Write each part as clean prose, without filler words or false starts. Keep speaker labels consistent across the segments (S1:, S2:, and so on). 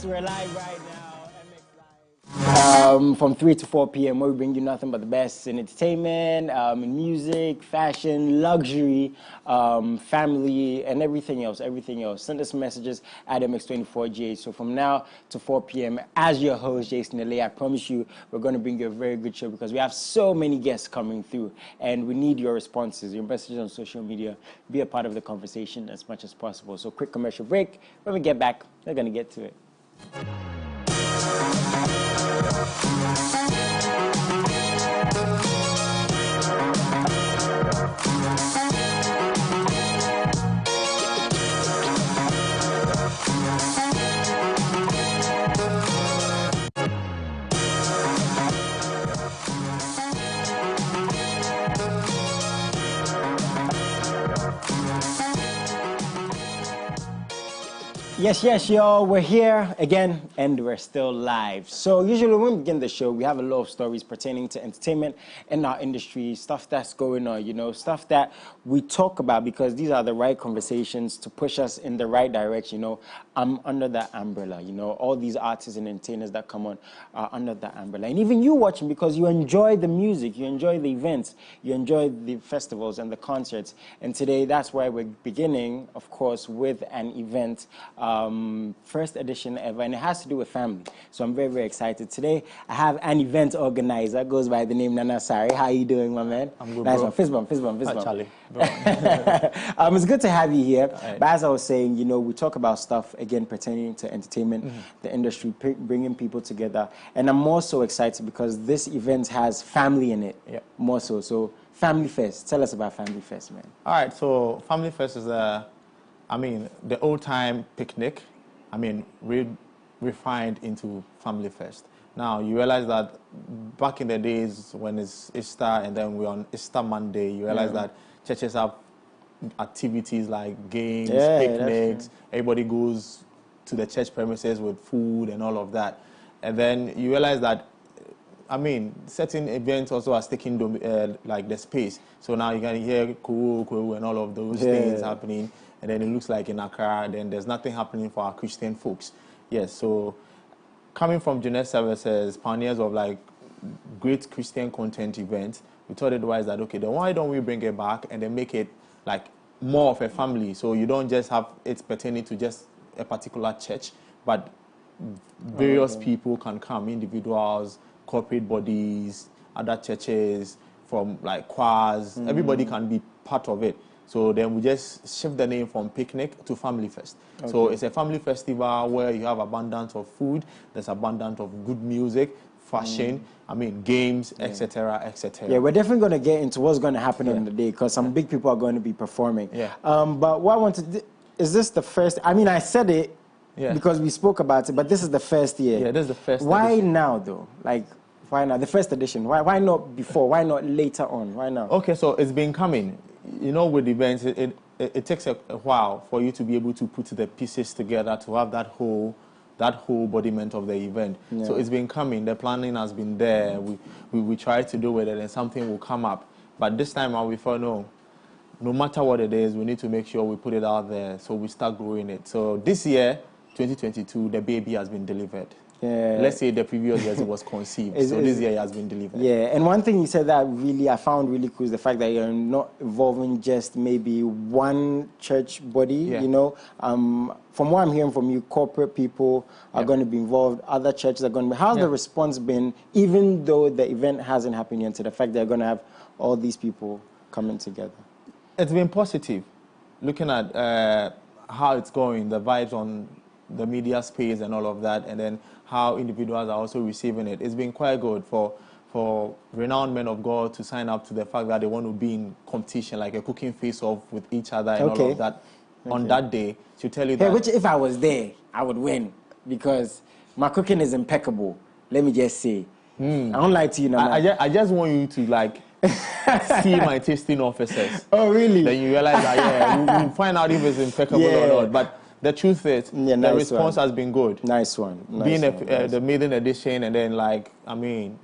S1: Yes, we're live right now. From 3 to 4 p.m. where we bring you nothing but the best in entertainment, in music, fashion, luxury, family, and everything else. Send us messages at MX24GH. So from now to 4 p.m. as your host, Jason Ele, I promise you we're going to bring you a very good show because we have so many guests coming through and we need your responses, your messages on social media. Be a part of the conversation as much as possible. So quick commercial break. When we get back, we're going to get to it. Yes, y'all, we're here again and we're still live. So usually when we begin the show, we have a lot of stories pertaining to entertainment in our industry, stuff that's going on, stuff that we talk about because these are the right conversations to push us in the right direction. I'm under that umbrella, all these artists and entertainers that come on are under that umbrella. And even you watching because you enjoy the music, you enjoy the events, you enjoy the festivals and the concerts. And today that's why we're beginning, of course, with an event, first edition ever, and it has to do with family. So I'm very, very excited. Today, I have an event organizer, goes by the name Nana Sari. How are you doing, my man?
S2: I'm good,
S1: nice
S2: bro.
S1: One. Fist bump.
S2: Hi, Charlie.
S1: It's good to have you here.
S2: Right.
S1: But as I was saying, we talk about stuff, again, pertaining to entertainment, the industry, bringing people together. And I'm more so excited because this event has family in it, more so. So Family Fest, tell us about Family Fest, man.
S2: All right, so Family Fest is the old-time picnic, refined into Family Fest. Now, you realize that back in the days when it's Easter and then we're on Easter Monday, you realize that churches have activities like games, picnics, everybody goes to the church premises with food and all of that. And then you realize that, certain events also are taking like the space. So now you can hear kuru and all of those things happening. And then it looks like in Accra, then there's nothing happening for our Christian folks. Yes, so coming from Jeanette Services, pioneers of like great Christian content events, we thought it wise that, okay, then why don't we bring it back and then make it like more of a family? So you don't just have it pertaining to just a particular church, but various people can come, individuals, corporate bodies, other churches, from like choirs, everybody can be part of it. So then we just shift the name from picnic to Family Fest. Okay. So it's a family festival where you have abundance of food, there's abundance of good music, fashion, games, etc., etc.
S1: Yeah, we're definitely going to get into what's going to happen on the day because some big people are going to be performing. But what I want to do, is this the first, I said it because we spoke about it, but this is the first year.
S2: Yeah, this is the first
S1: Why
S2: edition.
S1: now, though? Like, why now? The first edition. Why not before? Why not later on? Why now?
S2: Okay, so it's been coming. With events, it takes a while for you to be able to put the pieces together to have that whole embodiment of the event. Yeah. So it's been coming. The planning has been there. We try to do with it, and something will come up. But this time we thought, no matter what it is, we need to make sure we put it out there. So we start growing it. So this year, 2022, the baby has been delivered. Yeah. Let's say the previous years it was conceived, so this year it has been delivered.
S1: Yeah, and one thing you said that I found really cool is the fact that you're not involving just maybe one church body, From what I'm hearing from you, corporate people are going to be involved, other churches are going to be. How's the response been, even though the event hasn't happened yet, to the fact they're going to have all these people coming together?
S2: It's been positive, looking at how it's going, the vibes on the media space and all of that, and then how individuals are also receiving it. It's been quite good for renowned men of God to sign up to the fact that they want to be in competition, like a cooking face-off with each other and all of that on that day, to tell you that...
S1: Which if I was there, I would win, because my cooking is impeccable, let me just say. I don't lie to you now.
S2: I just want you to, like, see my tasting officers.
S1: Oh, really?
S2: Then you realize that, we'll find out if it's impeccable or not. But the truth is, the response has been good.
S1: Nice one.
S2: Being the maiden edition and then,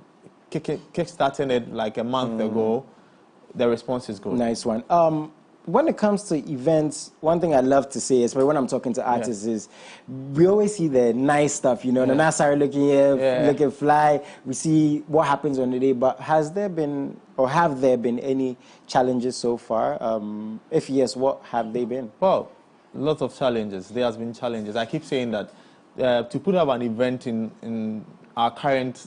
S2: kick-starting it like a month ago, the response is good.
S1: Nice one. when it comes to events, one thing I love to say, especially when I'm talking to artists, is we always see the nice stuff, you know, the Nasari looking here, looking fly. We see what happens on the day, but has there been, or have there been any challenges so far? If yes, what have they been?
S2: Well, lots of challenges. There has been challenges. I keep saying that to put up an event in our current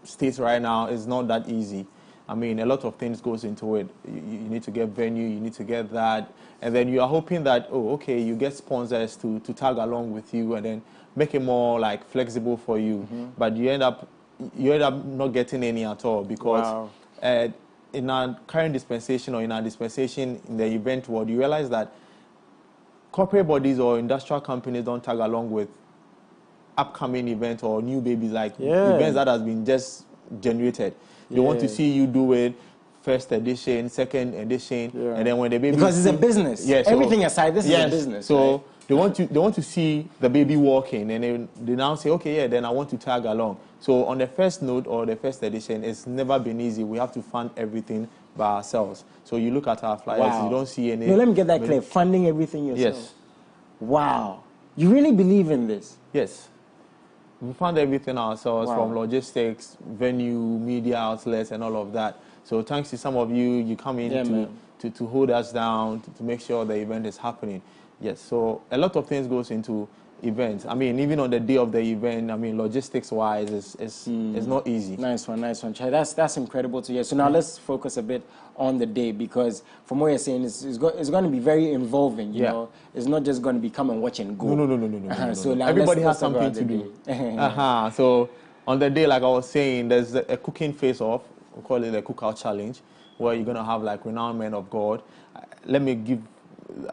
S2: state right now is not that easy. I mean, a lot of things goes into it. You need to get venue, you need to get that, and then you are hoping that, oh, okay, you get sponsors to tag along with you and then make it more like flexible for you. But you end up not getting any at all because in our current dispensation or in our dispensation in the event world, you realize that corporate bodies or industrial companies don't tag along with upcoming events or new babies, like events that has been just generated. They want to see you do it, first edition, second edition, and then when the baby...
S1: Because it's a business.
S2: Yes.
S1: Everything aside, this is a business.
S2: So they want to see the baby walking, and they now say, okay, yeah, then I want to tag along. So on the first note or the first edition, it's never been easy. We have to fund everything by ourselves. So you look at our flyers, you don't see any...
S1: No, let me get that clear. Funding everything yourself.
S2: Yes.
S1: Wow. You really believe in this?
S2: Yes. We fund everything ourselves, from logistics, venue, media outlets, and all of that. So thanks to some of you, you come in to hold us down, to make sure the event is happening. Yes, so a lot of things goes into events. I mean, even on the day of the event, I mean, logistics-wise, it's not easy.
S1: Nice one. Chai. That's incredible to hear. So now let's focus a bit on the day, because from what you're saying, it's going to be very involving, you know. It's not just going to be come and watch and go.
S2: No.
S1: So now
S2: everybody has something to do. So on the day, like I was saying, there's a cooking face-off. We call it a cookout challenge, where you're going to have like renowned men of God. Let me give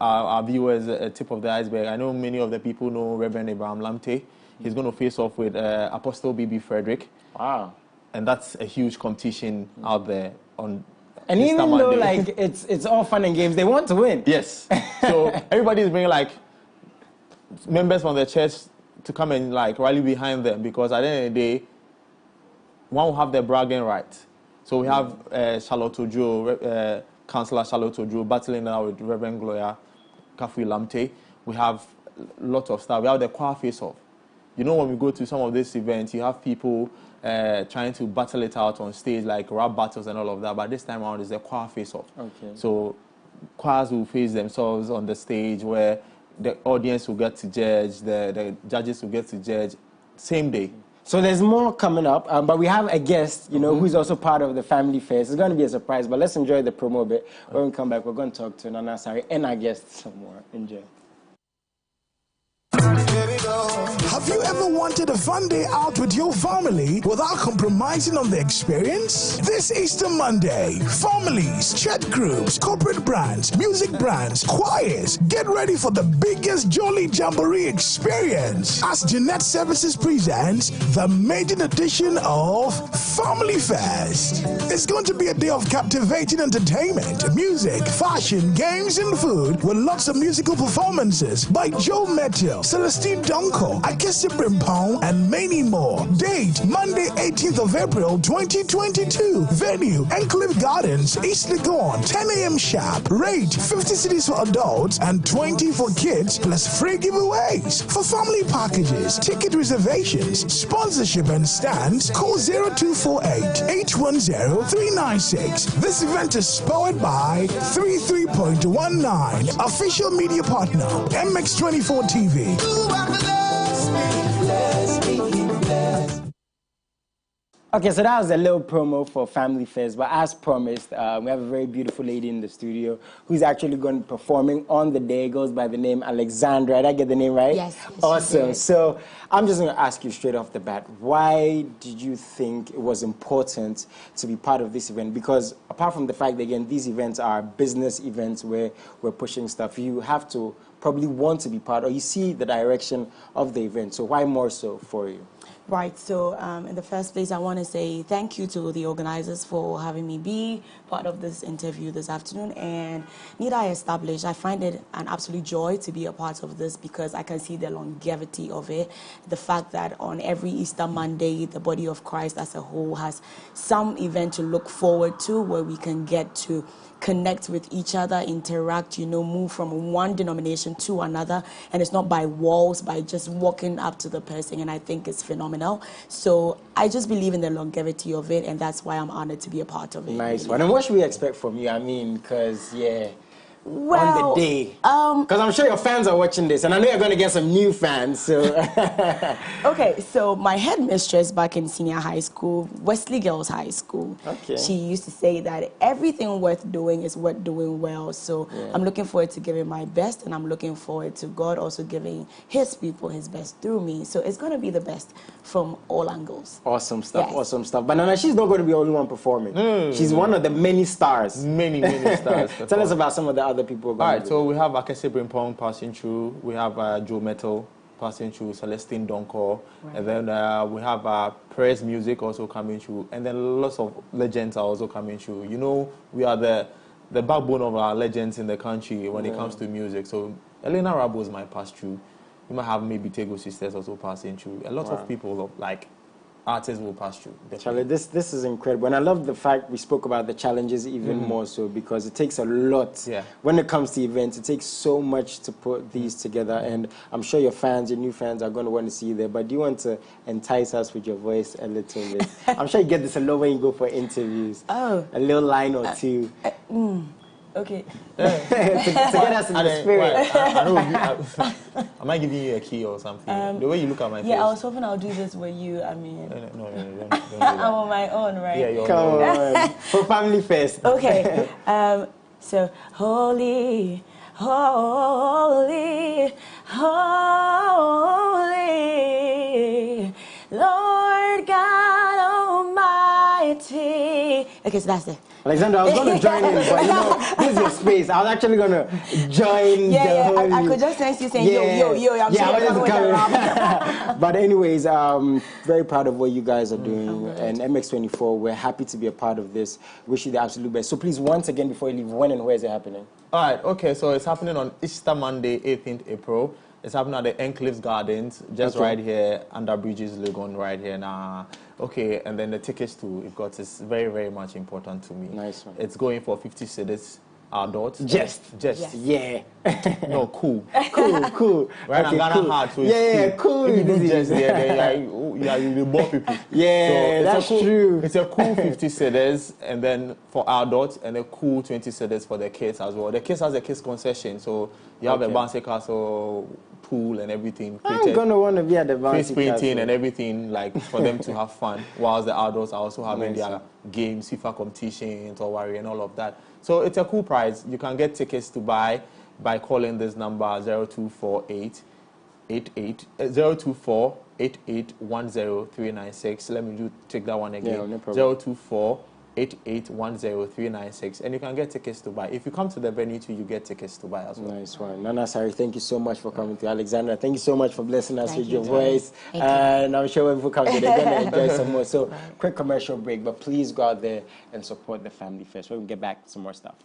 S2: our viewers a tip of the iceberg. I know many of the people know Reverend Abraham Lamte. He's going to face off with Apostle B.B. Frederick.
S1: Wow.
S2: And that's a huge competition out there on
S1: And Easter even though like it's all fun and games, they want to win.
S2: Yes. So everybody is bringing like members from the church to come and like rally behind them, because at the end of the day, one will have their bragging right. So we have Charlotte Ojo, Councillor Charlotte Ojo, battling now with Reverend Gloria Kafui Lamte. We have lots of stuff. We have the choir face-off. You know, when we go to some of these events, you have people trying to battle it out on stage, like rap battles and all of that. But this time around, it's a choir face-off.
S1: Okay.
S2: So choirs will face themselves on the stage, where the audience will get to judge, the judges will get to judge, same day.
S1: So there's more coming up, but we have a guest, you know, who's also part of the family fest. It's going to be a surprise, but let's enjoy the promo bit. When we come back, we're going to talk to Nana Sari and our guests some more. Enjoy.
S3: Have you ever wanted a fun day out with your family without compromising on the experience? This Easter Monday, families, church groups, corporate brands, music brands, choirs, get ready for the biggest Jolly Jamboree experience as Jeanette Services presents the maiden edition of Family Fest. It's going to be a day of captivating entertainment, music, fashion, games, and food, with lots of musical performances by Joe Mettil, Celestine Donko, Akesi Brimpong, and many more. Date, Monday, 18th of April, 2022. Venue, Enclave Gardens, East Legon, 10 a.m. sharp. Rate, 50 cedis for adults and 20 for kids, plus free giveaways. For family packages, ticket reservations, sponsorship, and stands, call 0248-810-396. This event is powered by 33.19, official media partner, MX24 TV.
S1: Okay, so that was a little promo for Family Fest, but as promised, we have a very beautiful lady in the studio who's actually going to be performing on the day. It goes by the name Alexandra. Did I get the name right?
S4: Yes.
S1: Awesome. So I'm just going to ask you straight off the bat, why did you think it was important to be part of this event? Because apart from the fact that, again, these events are business events where we're pushing stuff, you have to probably want to be part, or you see the direction of the event. So why more so for you?
S4: Right, so in the first place, I want to say thank you to the organizers for having me be part of this interview this afternoon. And need I establish, I find it an absolute joy to be a part of this, because I can see the longevity of it. The fact that on every Easter Monday, the body of Christ as a whole has some event to look forward to, where we can get to connect with each other, interact, move from one denomination to another, and it's not by walls, by just walking up to the person, and I think it's phenomenal. So I just believe in the longevity of it, and that's why I'm honored to be a part of it.
S1: Nice one. And what should we expect from you? I mean, because,
S4: Well,
S1: on the day, because I'm sure your fans are watching this, and I know you're going to get some new fans. So,
S4: okay. So my headmistress back in senior high school, Wesley Girls High School, she used to say that everything worth doing is worth doing well. So I'm looking forward to giving my best, and I'm looking forward to God also giving His people His best through me. So it's going to be the best from all angles.
S1: Awesome stuff. Yes. Awesome stuff. But Nana, she's not going to be the only one performing. She's one of the many stars.
S2: Many stars.
S1: Tell us about some of the other people.
S2: All right, so we have Akese Brimpong passing through, we have Joe Metal passing through, Celestine Donko, and then we have Prayers Music also coming through, and then lots of legends are also coming through. We are the backbone of our legends in the country when it comes to music. So Elena Rabos might pass through. You might have maybe Tego Sisters also passing through. A lot of people like artists will pass through.
S1: Charlie, this is incredible. And I love the fact we spoke about the challenges even more so, because it takes a lot. When it comes to events, it takes so much to put these together. And I'm sure your fans, your new fans, are going to want to see you there. But do you want to entice us with your voice a little bit? I'm sure you get this a lot when you go for interviews. A little line or two.
S4: Okay.
S1: to get us in the spirit.
S2: Am I giving you a key or something? The way you look at my face.
S4: Yeah, I was hoping I'll do this with you. I mean,
S2: no, don't do that.
S4: I'm on my own, right?
S2: Yeah, you're
S1: Come on. For family first.
S4: Okay. So, holy, holy, holy, Lord God Almighty. Okay, so that's it.
S1: Alexander, I was going to join in, but this is your space. I was actually going to join the whole...
S4: I could just sense you saying, yo, I'm sorry.
S1: But anyways, very proud of what you guys are doing. And MX24, we're happy to be a part of this. Wish you the absolute best. So please, once again, before you leave, when and where is it happening?
S2: All right, okay, so it's happening on Easter Monday, 18th April. It's happening at the Enclaves Gardens, just right here, under Bridges Legon, right here now. Okay, and then the tickets too, we've got, is very, very much important to me.
S1: Nice one.
S2: It's going for 50 cedis. Adults.
S1: Just. Yeah.
S2: No, cool.
S1: Cool.
S2: Right,
S1: okay,
S2: I'm
S1: cool.
S2: hard, so it's
S1: cool.
S2: If you do just you bore people.
S1: Yeah,
S2: so
S1: that's true.
S2: It's a cool 50 cedis, and then for adults, and a cool 20 cedis for the kids as well. The kids has a kids concession, so you have a bouncy castle, pool, and everything.
S1: I'm gonna want to be at the bouncy
S2: face painting
S1: castle
S2: and everything, like for them to have fun, whilst the adults are also having their games, FIFA competitions, or worry and all of that. So it's a cool prize. You can get tickets to buy by calling this number 0248-8810-396. Let me take that one again.
S1: Yeah, no problem.
S2: 0248-8810-396. And you can get tickets to buy. If you come to the venue too, you get tickets to buy as well.
S1: Nice one. Nana Sari, thank you so much for coming to Alexandra. Thank you so much for blessing us with your voice. And I'm sure when people come here, they're going to enjoy some more. So, quick commercial break, but please go out there and support the family first. We'll get back to some more stuff.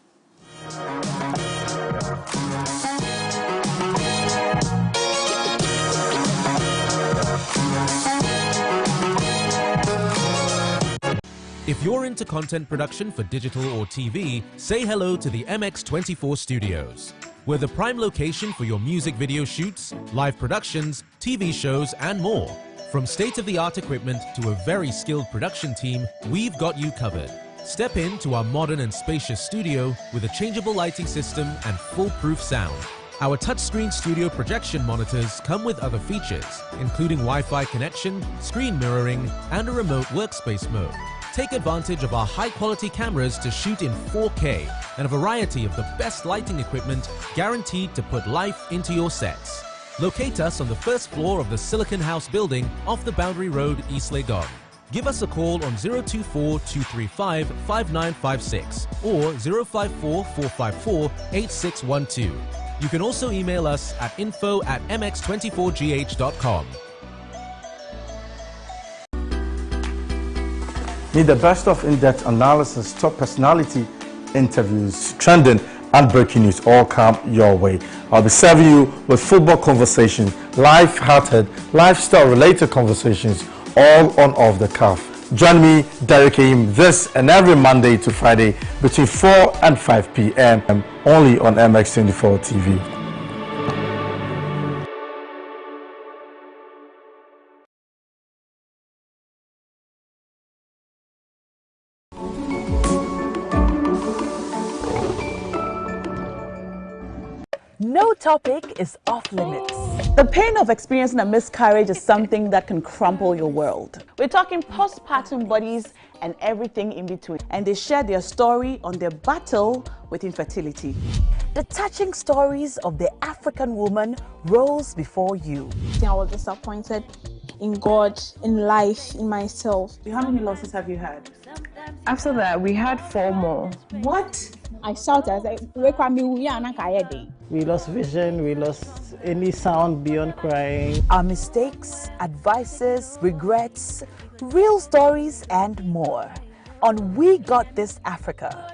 S5: If you're into content production for digital or TV, say hello to the MX24 Studios. We're the prime location for your music video shoots, live productions, TV shows, and more. From state-of-the-art equipment to a very skilled production team, we've got you covered. Step into our modern and spacious studio with a changeable lighting system and foolproof sound. Our touchscreen studio projection monitors come with other features, including Wi-Fi connection, screen mirroring, and a remote workspace mode. Take advantage of our high-quality cameras to shoot in 4K and a variety of the best lighting equipment guaranteed to put life into your sets. Locate us on the first floor of the Silicon House building off the Boundary Road, East Legon. Give us a call on 024-235-5956 or 054-454-8612. You can also email us at info@mx24gh.com.
S6: Need the best of in-depth analysis, top personality interviews, trending and breaking news all come your way. I'll be serving you with football conversations, life-hearted, lifestyle-related conversations, all on Off the Cuff. Join me, Derek Aim, this and every Monday to Friday between 4 and 5 p.m. only on MX24 TV.
S7: No topic is off limits.
S8: The pain of experiencing a miscarriage is something that can crumple your world. We're talking postpartum bodies and everything in between. And they share their story on their battle with infertility.
S7: The touching stories of the African woman rose before you.
S9: I was disappointed in God, in life, in myself.
S8: How many losses have you had?
S9: After that, we had 4 more.
S8: What?
S9: I shouted, I said,
S10: we lost vision, we lost any sound beyond crying.
S7: Our mistakes, advices, regrets, real stories, and more on We Got This Africa.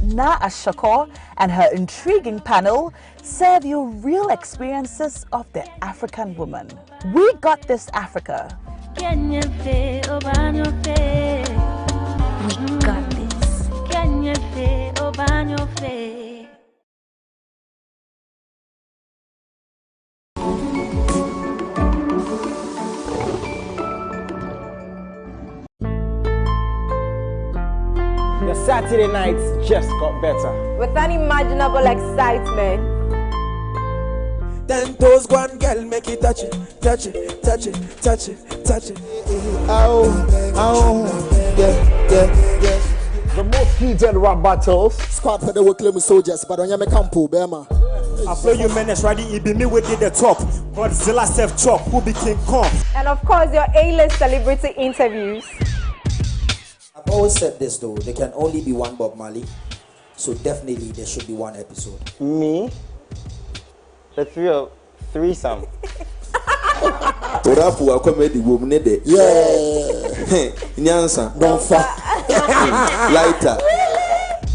S7: Na Ashako and her intriguing panel serve you real experiences of the African woman. We Got This Africa.
S11: We got this.
S1: The Saturday nights just got better.
S12: With unimaginable excitement.
S13: 10 toes, one girl, make it touch it, touch it, touch it, touch it, touch it. Ow, ow, yeah, yeah, yeah.
S14: The most heated rap battles.
S15: Squad for the work with soldiers, but on your campo, Bema.
S16: I flow you menace, ready, it be me with the top. Godzilla self chop, who be King Kong.
S12: And of course, your A-list celebrity interviews.
S17: I've always said this though, there can only be one Bob Marley, so definitely there should be one episode.
S1: Me? The threesome.
S15: Orafu akomedi woman de. Yeah. Nyansa. Don't fuck. Lighter.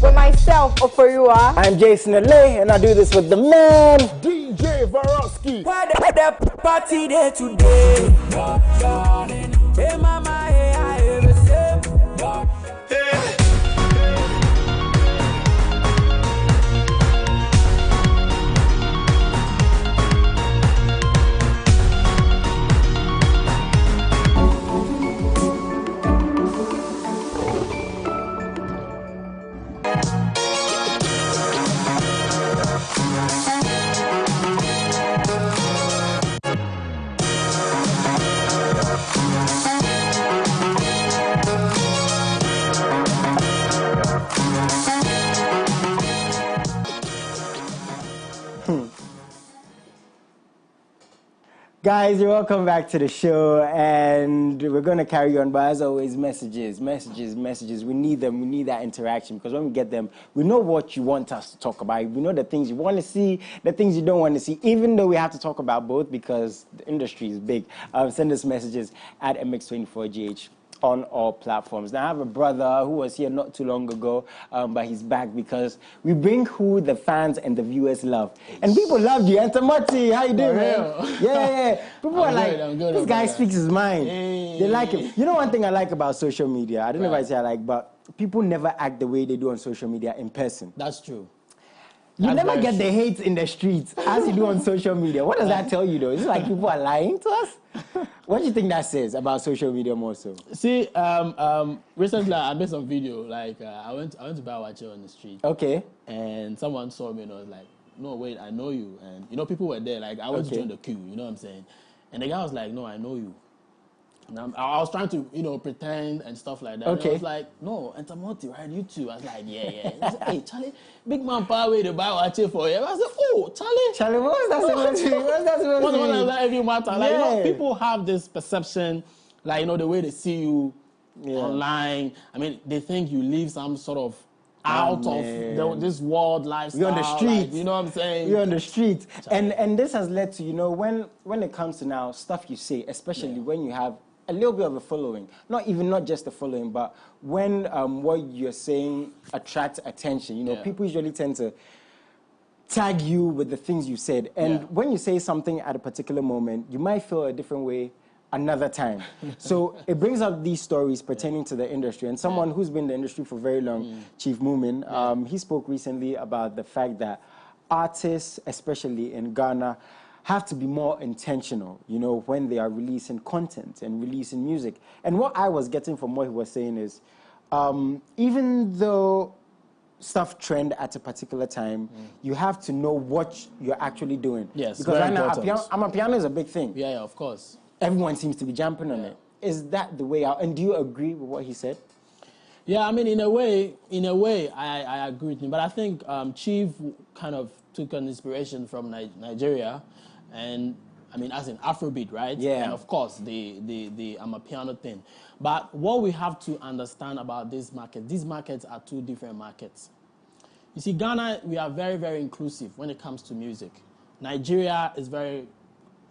S12: With myself, Oforua.
S1: I'm Jason Alay, and I do this with the man,
S14: DJ Varosky.
S13: Why the party there today? Hey mama, hey I ever say.
S1: Guys, you're welcome back to the show, and we're going to carry on, but as always, messages. We need them. We need that interaction, because when we get them, we know what you want us to talk about. We know the things you want to see, the things you don't want to see, even though we have to talk about both because the industry is big. Send us messages at MX24GH on all platforms. Now, I have a brother who was here not too long ago, but he's back because we bring who the fans and the viewers love. And people love you. Antamati, how you doing, man? Yeah. People are like, this guy speaks his mind. Hey. They like him. You know one thing I like about social media? I don't know if I say I like, but people never act the way they do on social media in person.
S10: That's true.
S1: You never get the hate in the streets as you do on social media. What does that tell you, though? Is it like people are lying to us? What do you think that says about social media more so?
S10: See, recently I made some video. Like I went to buy a watch on the street.
S1: Okay.
S10: And someone saw me and was like, "No, wait, I know you." And you know, people were there. Like I went to join the queue. You know what I'm saying? And the guy was like, "No, I know you." And I was trying to, pretend and stuff like that.
S1: Okay.
S10: And I was like, "No, Entamoti, right? You too." I was like, "Yeah." I said, "Hey, Charlie, big man power way to buy watch for you." I said, "Oh, Charlie,
S1: what was that supposed to be? What's that supposed to be?
S10: What that every matter?" Like, people have this perception, like, the way they see you online. I mean, they think you live some sort of out of this world lifestyle.
S1: You're on the street.
S10: Like, you know what I'm saying?
S1: You're on the street. And this has led to, when it comes to now stuff you say, especially when you have a little bit of a following, not just a following, but when what you're saying attracts attention, people usually tend to tag you with the things you said. And when you say something at a particular moment, you might feel a different way another time. So it brings up these stories pertaining to the industry. And someone who's been in the industry for very long, Chief Moomin, he spoke recently about the fact that artists, especially in Ghana, have to be more intentional, you know, when they are releasing content and releasing music. And what I was getting from what he was saying is, even though stuff trend at a particular time, you have to know what you're actually doing.
S10: Yes,
S1: because right now, Amapiano is a big thing.
S10: Yeah, of course.
S1: Everyone seems to be jumping on it. Is that the way out? And do you agree with what he said?
S10: Yeah, I mean, in a way, I agree with him. But I think Chief kind of took an inspiration from Nigeria, and I mean, as in Afrobeat, right?
S1: Yeah.
S10: And of course, the Amapiano thing. But what we have to understand about these markets are two different markets. You see, Ghana, we are very, very inclusive when it comes to music. Nigeria is very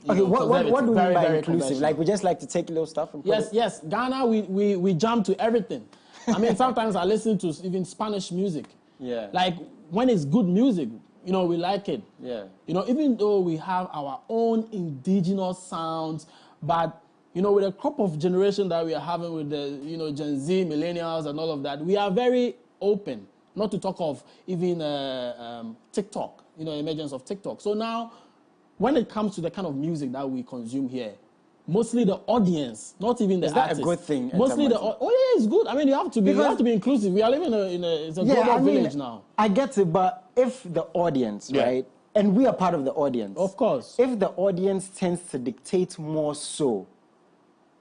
S1: okay, what do we mean by
S10: very
S1: inclusive? Like, we just like to take little stuff and put it?
S10: Yes. Ghana, we jump to everything. I mean, sometimes I listen to even Spanish music.
S1: Yeah.
S10: Like, when it's good music, you know, we like it.
S1: Yeah.
S10: You know, even though we have our own indigenous sounds, but, you know, with the crop of generation that we are having with the, you know, Gen Z, millennials and all of that, we are very open, not to talk of even TikTok, you know, emergence of TikTok. So now, when it comes to the kind of music that we consume here, mostly the audience, not even the artist.
S1: Is that a good thing?
S10: Mostly yeah, it's good. I mean, you have to be inclusive. We are living in a global village now.
S1: I get it, but if the audience, right, and we are part of the audience.
S10: Of course.
S1: If the audience tends to dictate more so,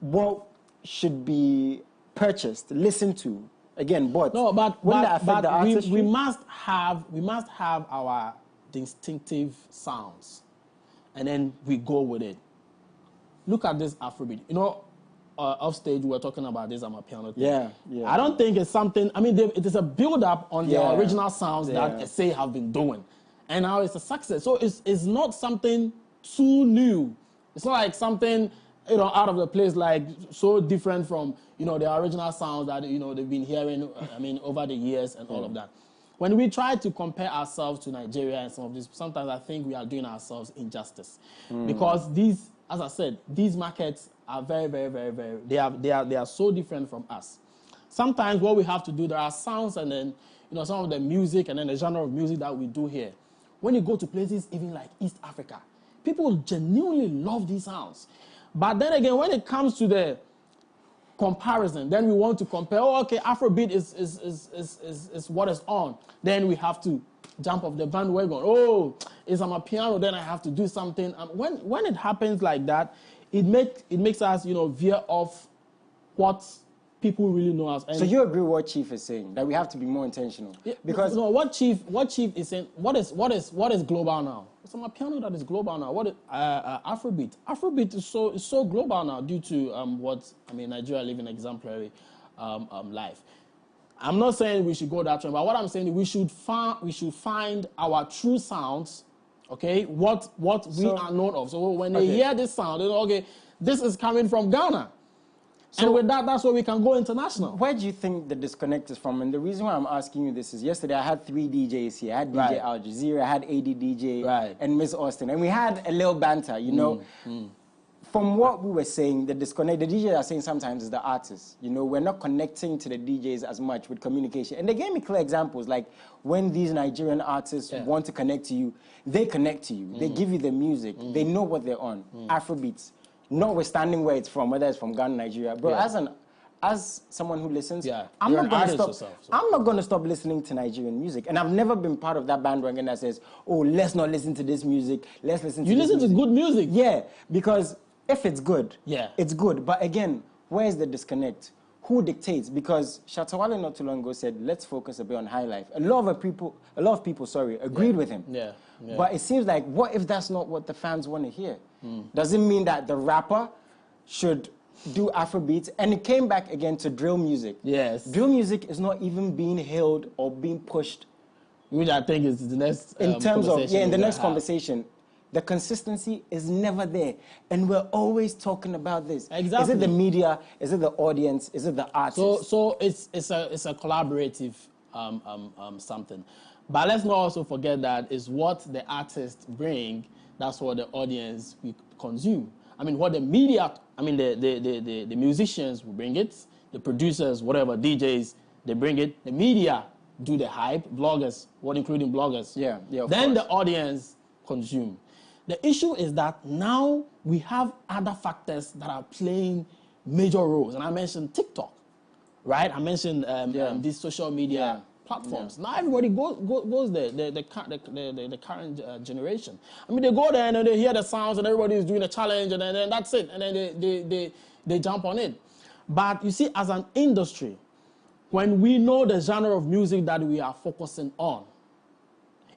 S1: what should be purchased, listened to, again, but
S10: no, but
S1: we
S10: must have our distinctive sounds, and then we go with it. Look at this Afrobeat. You know, off stage we were talking about this Amapiano thing.
S1: Yeah.
S10: I don't think it's something. I mean, it is a build-up on the original sounds that SA have been doing, and now it's a success. So it's not something too new. It's not like something, you know, out of the place, like so different from, you know, the original sounds that, you know, they've been hearing. I mean, over the years and all of that. When we try to compare ourselves to Nigeria and some of this, sometimes I think we are doing ourselves injustice because these. As I said, these markets are very, very, very, very, they are so different from us. Sometimes what we have to do, there are sounds and then, you know, some of the music and then the genre of music that we do here. When you go to places even like East Africa, people genuinely love these sounds. But then again, when it comes to the comparison, then we want to compare, oh, okay, Afrobeat is what is on. Then we have to jump off the bandwagon. Oh, it's Amapiano, then I have to do something. When it happens like that, it makes us, you know, veer off what people really know us. And
S1: so you agree with what Chief is saying, that we have to be more intentional?
S10: Yeah,
S1: because
S10: no, what Chief is saying, what is global now? It's Amapiano that is global now. What is Afrobeat? Afrobeat is so global now due to Nigeria living an exemplary life. I'm not saying we should go that way, but what I'm saying is we should find our true sounds, okay? What we are known of. So when they hear this sound, they know, okay, this is coming from Ghana. So and with that, that's where we can go international.
S1: Where do you think the disconnect is from? And the reason why I'm asking you this is yesterday I had 3 DJs here. I had DJ Al Jazeera, I had AD DJ, and Miss Austin. And we had a little banter, you know. From what we were saying, the disconnect, the DJs are saying sometimes is the artists. You know, we're not connecting to the DJs as much with communication. And they gave me clear examples, like when these Nigerian artists want to connect to you, they connect to you. They give you the music. They know what they're on. Afrobeats, notwithstanding where it's from, whether it's from Ghana, Nigeria. Bro, as someone who listens, I'm not going to stop listening to Nigerian music. And I've never been part of that bandwagon that says, oh, let's not listen to this music. Let's listen to this music.
S10: You listen to good music.
S1: Yeah, because if it's good,
S10: it's
S1: good. But again, where's the disconnect? Who dictates? Because Shatawale not too long ago said, let's focus a bit on high life. A lot of people, agreed with him.
S10: Yeah.
S1: But it seems like, what if that's not what the fans want to hear? Does it mean that the rapper should do Afrobeats? And it came back again to drill music.
S10: Yes.
S1: Drill music is not even being hailed or being pushed.
S10: Which I think is the next
S1: in terms of, in the next conversation. The consistency is never there. And we're always talking about this.
S10: Exactly.
S1: Is it the media? Is it the audience? Is it the artist?
S10: So it's a collaborative something. But let's not also forget that is what the artists bring, that's what the audience we consume. I mean, what the media, I mean, the musicians will bring it, the producers, whatever, DJs, they bring it, the media do the hype, bloggers, including bloggers.
S1: Yeah,
S10: then the audience consume. The issue is that now we have other factors that are playing major roles. And I mentioned TikTok, right? I mentioned these social media platforms. Now everybody goes there, the current generation. I mean, they go there and then they hear the sounds and everybody is doing a challenge and then that's it. And then they jump on it. But you see, as an industry, when we know the genre of music that we are focusing on,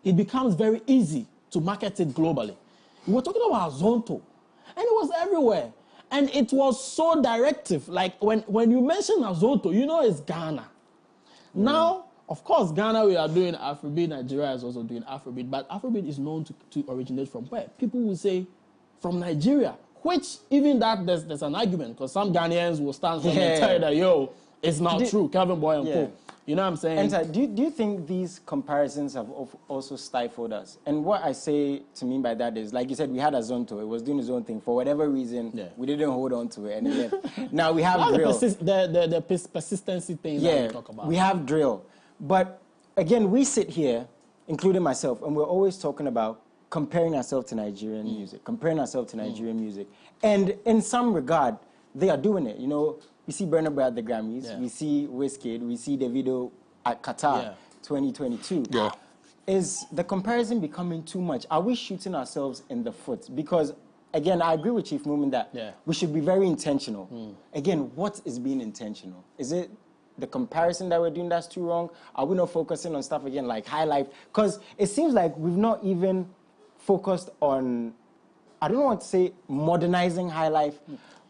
S10: it becomes very easy to market it globally. We were talking about Zonto, and it was everywhere. And it was so directive. Like, when you mention Zonto, you know it's Ghana. Now, of course, Ghana, we are doing Afrobeat. Nigeria is also doing Afrobeat. But Afrobeat is known to originate from where? People will say, from Nigeria. Which, even that, there's an argument. Because some Ghanaians will stand and tell you that, yo, it's not true. Kevin Boy and Co. You know what I'm saying?
S1: And do you think these comparisons have also stifled us? And what I say to mean by that is, like you said, we had a Zonto. It was doing its own thing. For whatever reason, we didn't hold on to it. And it left. Now we have drill.
S10: The persistency thing that we talk about.
S1: We have drill. But again, we sit here, including myself, and we're always talking about comparing ourselves to Nigerian music, comparing ourselves to Nigerian music. And in some regard, they are doing it. You know, we see Burna Boy at the Grammys, we see Wizkid, we see Davido at Qatar 2022.
S2: Yeah.
S1: Is the comparison becoming too much? Are we shooting ourselves in the foot? Because, again, I agree with Chief Movement that we should be very intentional. Again, what is being intentional? Is it the comparison that we're doing that's too wrong? Are we not focusing on stuff, again, like High Life? Because it seems like we've not even focused on, I don't want to say modernizing High Life,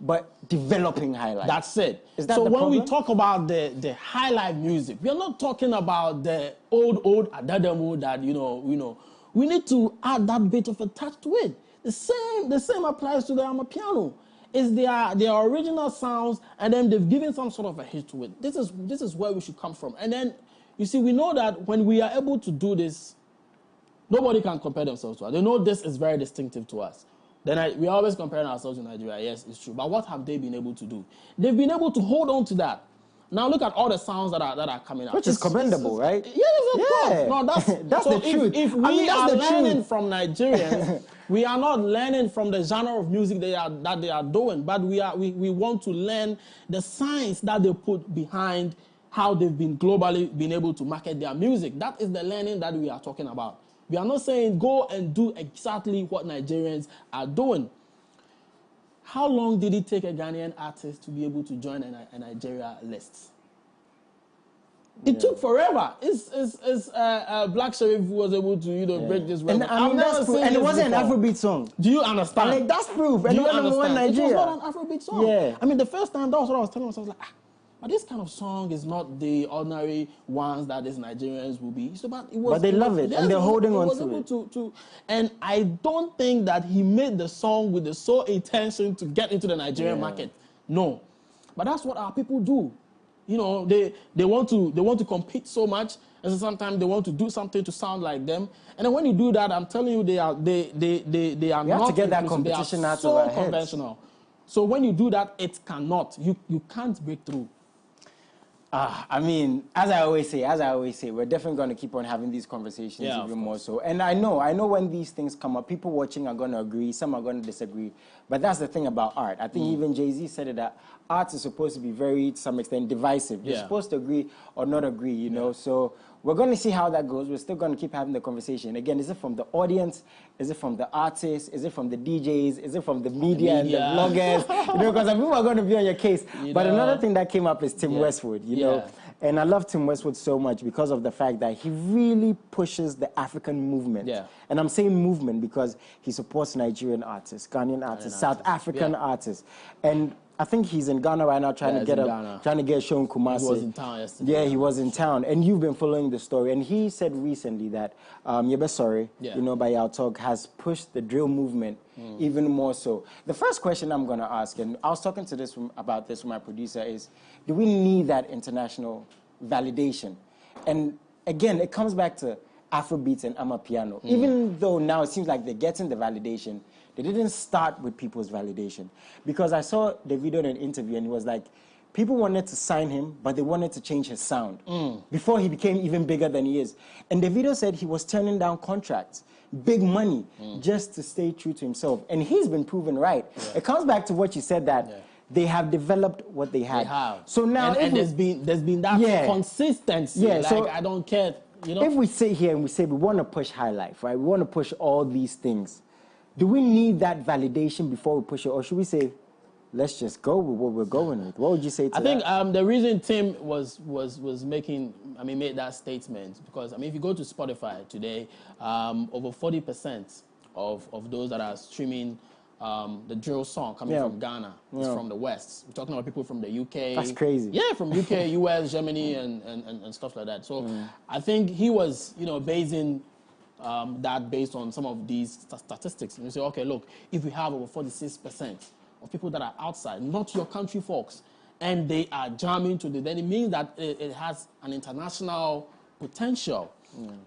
S1: but developing High Life.
S10: That's it.
S1: Is that
S10: so
S1: the
S10: when
S1: problem?
S10: we talk about the High Life music, we are not talking about the old Adadamu that, you know. We need to add that bit of a touch to it. The same applies to the Amapiano. It's their original sounds, and then they've given some sort of a hit to it. This is where we should come from. And then, you see, we know that when we are able to do this, nobody can compare themselves to us. They know this is very distinctive to us. Then we are always comparing ourselves to Nigeria. Yes, it's true. But what have they been able to do? They've been able to hold on to that. Now look at all the sounds that are coming out.
S1: Which is commendable, right?
S10: Yes, of course. No,
S1: that's
S10: so
S1: the truth.
S10: If we are learning from Nigerians, we are not learning from the genre of music that they are doing, but we want to learn the science that they put behind how they've been globally been able to market their music. That is the learning that we are talking about. We are not saying go and do exactly what Nigerians are doing. How long did it take a Ghanaian artist to be able to join a Nigeria list? It took forever. Black Sheriff was able to break this record.
S1: And it wasn't an Afrobeat song.
S10: Do you understand?
S1: Like, that's proof.
S10: Do
S1: and
S10: you
S1: number one Nigeria.
S10: It was not an Afrobeat song.
S1: Yeah.
S10: I mean, the first time, that was what I was telling myself. I was like, but this kind of song is not the ordinary ones that these Nigerians will be. So, but
S1: they love it, and they're holding on to it.
S10: And I don't think that he made the song with the sole intention to get into the Nigerian market. No. But that's what our people do. You know, they want to compete so much, and so sometimes they want to do something to sound like them. And then when you do that, I'm telling you, they are not.
S1: We have to get that competition out of our heads.
S10: So conventional. So when you do that, it cannot. You can't break through.
S1: I mean, as I always say, we're definitely going to keep on having these conversations even more so. And I know when these things come up, people watching are going to agree, some are going to disagree. But that's the thing about art. I think even Jay-Z said it, that art is supposed to be very, to some extent, divisive. You're supposed to agree or not agree, you know. So we're going to see how that goes. We're still going to keep having the conversation. Again, is it from the audience? Is it from the artists? Is it from the DJs? Is it from the media and the bloggers? You know, because people are going to be on your case. But another thing that came up is Tim Westwood, you know. And I love Tim Westwood so much because of the fact that he really pushes the African movement. And I'm saying movement because he supports Nigerian artists, Ghanaian artists, South African artists. And I think he's in Ghana right now trying to get a show in Kumasi.
S10: He was in town yesterday.
S1: Yeah, he was in town. And you've been following the story. And he said recently that Yebe Sorry, you know, by Yao Talk, has pushed the drill movement even more so. The first question I'm going to ask, and I was talking to about this with my producer, is do we need that international validation? And again, it comes back to Afrobeats and Amapiano. Even though now it seems like they're getting the validation, they didn't start with people's validation. Because I saw Davido in an interview and he was like, people wanted to sign him, but they wanted to change his sound before he became even bigger than he is. And Davido said he was turning down contracts, big money, just to stay true to himself. And he's been proven right. Yeah. It comes back to what you said that they have developed what they had.
S10: They have.
S1: So now,
S10: and there's been that consistency.
S1: Yeah,
S10: like,
S1: so
S10: I don't care. You know?
S1: If we sit here and we say we want to push high life, right? We want to push all these things. Do we need that validation before we push it, or should we say, let's just go with what we're going with? What would you say to that?
S10: I think the reason Tim made that statement because if you go to Spotify today, over 40% of those that are streaming the drill song coming from Ghana is from the West. We're talking about people from the UK.
S1: That's crazy.
S10: Yeah, from UK, US, Germany, and stuff like that. So I think he was, basing that based on some of these statistics. And you say, okay, look, if we have over 46% of people that are outside, not your country folks, and they are jamming to then it means that it has an international potential.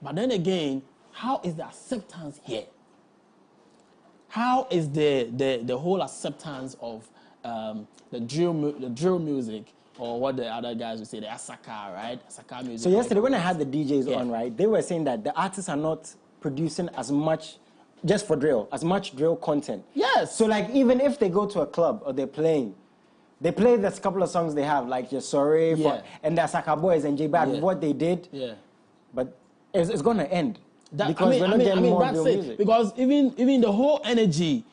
S10: But then again, how is the acceptance here? How is the whole acceptance of the drill music, or what the other guys would say, the Asaka, right? Asaka music.
S1: So yesterday when I had the DJs on, right, they were saying that the artists are not producing as much, just for drill, as much drill content.
S10: Yes.
S1: So like even if they go to a club or they're playing, they play this couple of songs they have, like You're Sorry, and the Asaka Boys and J Bad, what they did. Yeah. But it's going to end. Because we're not getting more drill music.
S10: Because even the whole energy,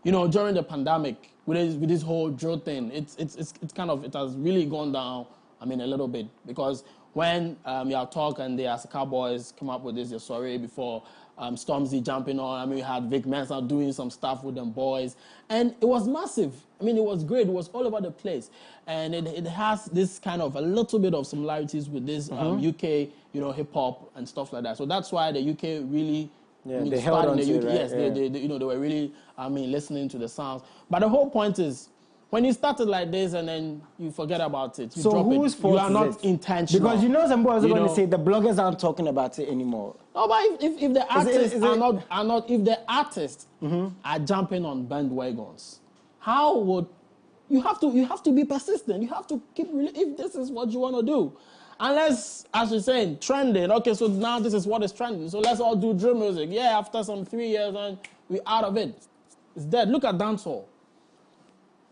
S10: during the pandemic, with this whole drill thing, it's kind of, it has really gone down, a little bit. Because when y'all talk and the Asaka Boys come up with this You're Sorry before Stormzy jumping on, we had Vic Mensa doing some stuff with them boys. And it was massive. It was great. It was all over the place. And it has this kind of a little bit of similarities with this UK, hip-hop and stuff like that. So that's why the UK really...
S1: they held on to it, right?
S10: Yes, they were really, listening to the sounds. But the whole point is, when you started like this and then you forget about it, you drop it. You are not intentional.
S1: Because some boys are going to say the bloggers aren't talking about it anymore.
S10: No, but if the artists are not, if the artists are jumping on bandwagons, how would you have to be persistent? You have to keep if this is what you want to do. Unless, as you're saying, trending. Okay, so now this is what is trending. So let's all do drill music. Yeah, after some 3 years, and we're out of it. It's dead. Look at dancehall.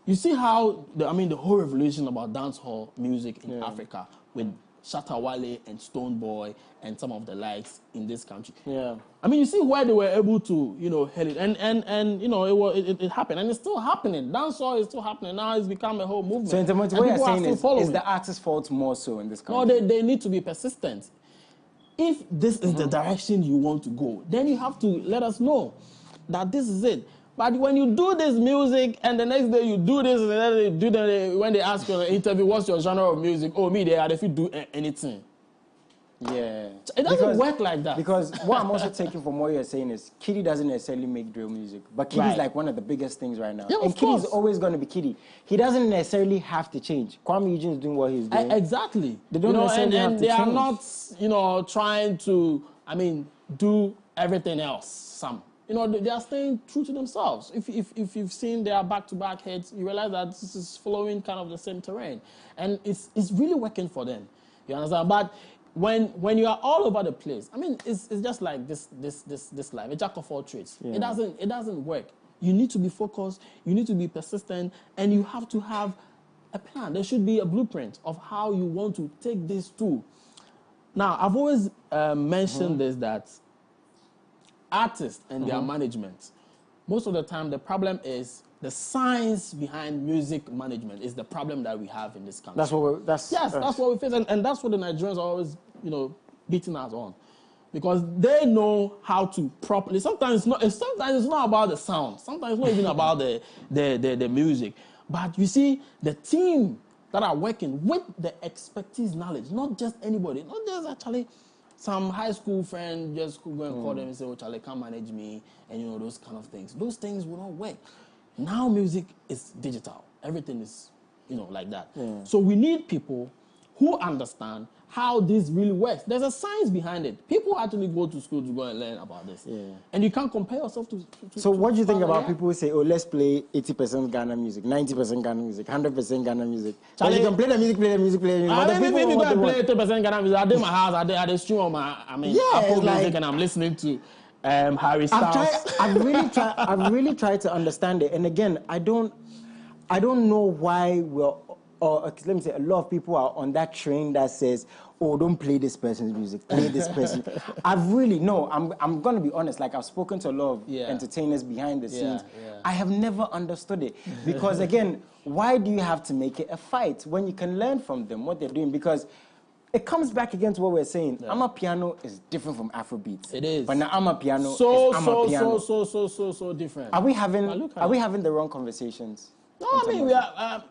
S10: You see how the whole revolution about dancehall music in Africa with Shatta Wale and Stonebwoy and some of the likes in this country.
S1: Yeah.
S10: You see where they were able to, hit it. And it happened. And it's still happening. Dancehall is still happening. Now it's become a whole movement.
S1: So in terms of what you're saying is the artist's fault more so in this country?
S10: No, they need to be persistent. If this is the direction you want to go, then you have to let us know that this is it. But when you do this music and the next day you do this, and then they do that, when they ask you in an interview, what's your genre of music? Oh, me, they are if you do anything.
S1: Yeah.
S10: It doesn't work like that.
S1: Because what I'm also taking from what you're saying is Kitty doesn't necessarily make drill music, but Kitty's like one of the biggest things right now.
S10: Yeah,
S1: and Kitty's always going to be Kitty. He doesn't necessarily have to change. Kwame Eugene's doing what he's doing.
S10: Exactly.
S1: They don't necessarily have to change.
S10: And they are not, trying to, do everything else. Some. They are staying true to themselves. If you've seen their back-to-back hits, you realize that this is following kind of the same terrain. And it's really working for them. You understand? But when you are all over the place, it's just like this life, a jack of all trades. Yeah. It doesn't work. You need to be focused, you need to be persistent, and you have to have a plan. There should be a blueprint of how you want to take this to. Now, I've always mentioned this, that artists and their management, most of the time the problem is the science behind music management is the problem that we have in this country.
S1: That's what
S10: that's what we face, and that's what the Nigerians are always, beating us on, because they know how to properly. Sometimes it's not about the sound. Sometimes it's not even about the music. But you see, the team that are working with the expertise, knowledge, not just anybody, not just actually some high school friend just could go and call them and say, oh, Charlie, come manage me, and those kind of things. Those things will not work. Now music is digital. Everything is, like that. So we need people who understand how this really works. There's a science behind it. People actually go to school to go and learn about this. Yeah. And you can't compare yourself to
S1: so what do you think about people who say, oh, let's play 80% Ghana music, 90% Ghana music, 100% Ghana music? Charlie, you can play the music, play the music, play the music.
S10: I mean, if you go and play 80% Ghana music, I did my house, I did stream on my, Apple Music, and I'm listening to Harry Styles.
S1: I've really tried to understand it. And again, I don't know why let me say, a lot of people are on that train that says, oh, don't play this person's music, play this person. I'm going to be honest, like I've spoken to a lot of entertainers behind the scenes. I have never understood it. Because again, why do you have to make it a fight when you can learn from them, what they're doing? Because it comes back again to what we're saying. Amapiano is different from Afrobeats.
S10: It is.
S1: But now Amapiano is
S10: Amapiano. So different.
S1: Are we having the wrong conversations?
S10: No, I mean, we are.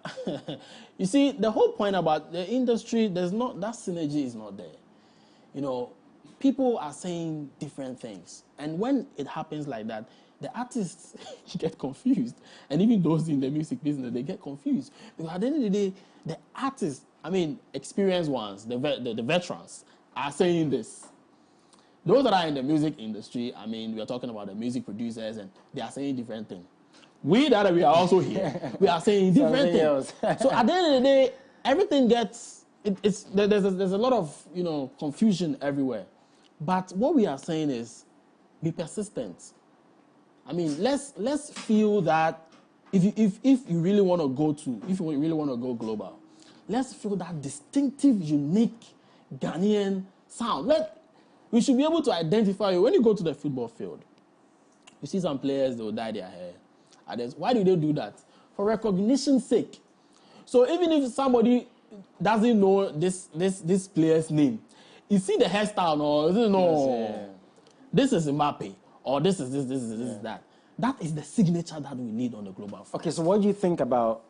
S10: You see, the whole point about the industry, that synergy is not there. You know, people are saying different things. And when it happens like that, the artists get confused. And even those in the music business, they get confused. Because at the end of the day, the artists, experienced ones, the veterans, are saying this. Those that are in the music industry, we are talking about the music producers, and they are saying different things. We are also here. We are saying different things. So at the end of the day, everything gets there's a lot of confusion everywhere. But what we are saying is be persistent. Let's feel that if you really want to go global, let's feel that distinctive, unique Ghanaian sound. We should be able to identify you when you go to the football field. You see some players, they will dye their hair. Why do they do that? For recognition's sake. So even if somebody doesn't know this player's name, you see the hairstyle, this is Mbappe, or this is that. That is the signature that we need on the global front.
S1: Okay, so what do you think about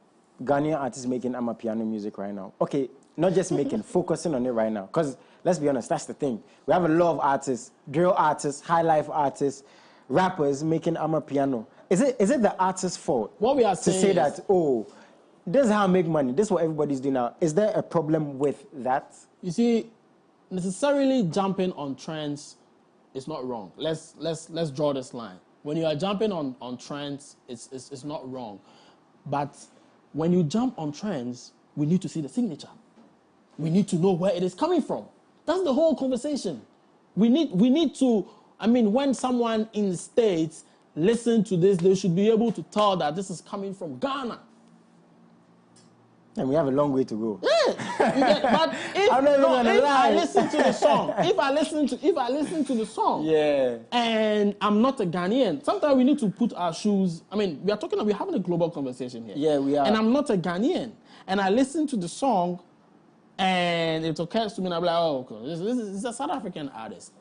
S1: Ghanaian artists making Amapiano music right now? Okay, not just making, focusing on it right now. Because let's be honest, that's the thing. We have a lot of artists, drill artists, high life artists, rappers making Amapiano. Is it the artist's fault?
S10: What we are saying
S1: to say that, this is how I make money. This is what everybody's doing now. Is there a problem with that?
S10: You see, necessarily jumping on trends is not wrong. Let's draw this line. When you are jumping on trends, it's not wrong. But when you jump on trends, we need to see the signature. We need to know where it is coming from. That's the whole conversation. We need to, when someone in the States listen to this, they should be able to tell that this is coming from Ghana.
S1: And we have a long way to go.
S10: Yeah, but if I listen to the song, if I listen to the song, and I'm not a Ghanaian, sometimes we need to put our shoes. We're having a global conversation here.
S1: Yeah, we are.
S10: And I'm not a Ghanaian, and I listen to the song, and it occurs to me, and I'm like, oh, okay, this is a South African artist.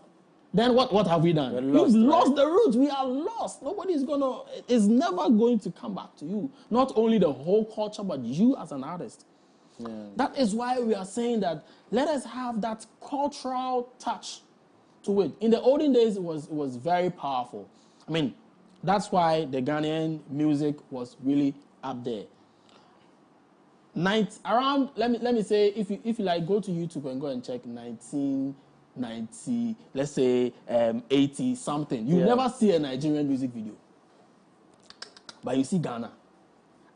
S10: Then what have we done? We've lost the roots. We are lost. It's never going to come back to you. Not only the whole culture, but you as an artist. Yeah. That is why we are saying that let us have that cultural touch to it. In the olden days, it was very powerful. That's why the Ghanaian music was really up there. Let me say, if you like, go to YouTube and go and check 1990, let's say 80 something. You never see a Nigerian music video, but you see Ghana.